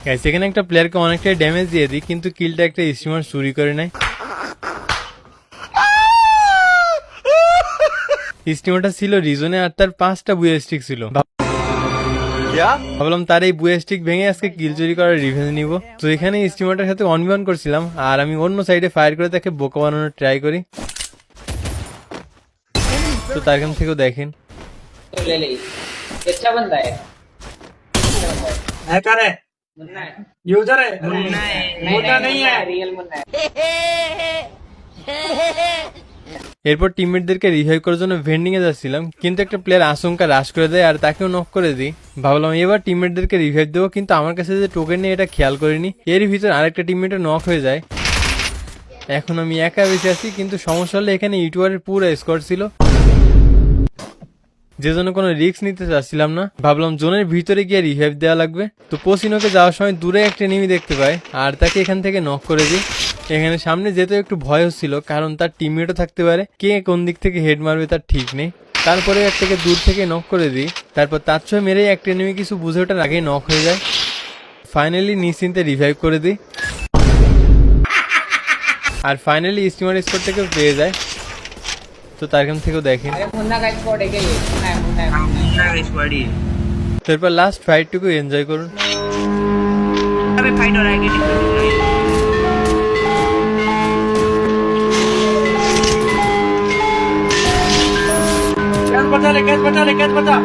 Guys এখানে একটা প্লেয়ারকে অনেকটাই ড্যামেজ দিয়ে দিই, কিন্তু কিলটা একটা স্টিমার চুরি করে নেয়। স্টিমারটা ছিল রিজনে আর তার 5টা বুয়া স্টিক ছিল। ভাবলাম তার এই বুয়া স্টিক ভেঙে আজকে কিল চুরি করার রিভেঞ্জ নিব। তো এখানে স্টিমারটার সাথে 1v1 করছিলাম আর আমি অন্য সাইডে ফায়ার করে তাকে বোকা বানানোর ট্রাই করি। তো তার কাছ থেকেও দেখেন ले ले अच्छा बंदा है हैकर है, मुन्ना है यूजर है, मुन्ना नहीं है रियल मुन्ना है এরপর টিমমেটদেরকে রিভাইভ করার জন্য ভেন্ডিং এ যাচ্ছিলাম, কিন্তু একটা প্লেয়ার আচমকা রাশ করে দেয় আর তাকেও নক করে দিই। ভাবলাম এবার টিমমেটদেরকে রিভাইভ দেবো, কিন্তু আমার কাছে যে টোকেন নেই এটা খেয়াল করিনি। এর ভিতর আরেকটা টিমমেটও নক হয়ে যায়। এখন আমি একা বেঁচে আছি, কিন্তু সমস্যা হলে এখানে ইউটিউবারের পুরো স্কোয়াড ছিল, যে জন্য কোনো রিস্ক নিতে চাচ্ছিলাম না। ভাবলাম জোনের ভিতরে গিয়ে রিভাইভ দেওয়া লাগবে। তো পোসিনোকে যাওয়ার সময় দূরে একটা এনিমি দেখতে পাই আর তাকে এখান থেকে নক করে দিই। এখানে সামনে যেতে একটু ভয় হচ্ছিল, কারণ তার টিমমেটও থাকতে পারে, কে কোন দিক থেকে হেড মারবে তার ঠিক নেই। তারপরে একটাকে দূর থেকে নক করে দিই, তারপর তার ছয় মেরেই একটা এনিমি কিছু বুঝে ওঠার আগেই নক হয়ে যায়। ফাইনালি নিশ্চিন্তে রিভাইভ করে দিই আর ফাইনালি স্টিমার স্পট থেকে পেয়ে যায়। তো তার কাছ থেকেও দেখেন। अरे मुन्ना का स्क्वाड है क्या ये मुन्ना है मुन्ना का स्क्वाड ही है। তারপর লাস্ট ফাইটটুকু এনজয় করুন। अबे फाइट हो रहा है कि कैच बचा ले, कैच बचा ले, कैच बचा।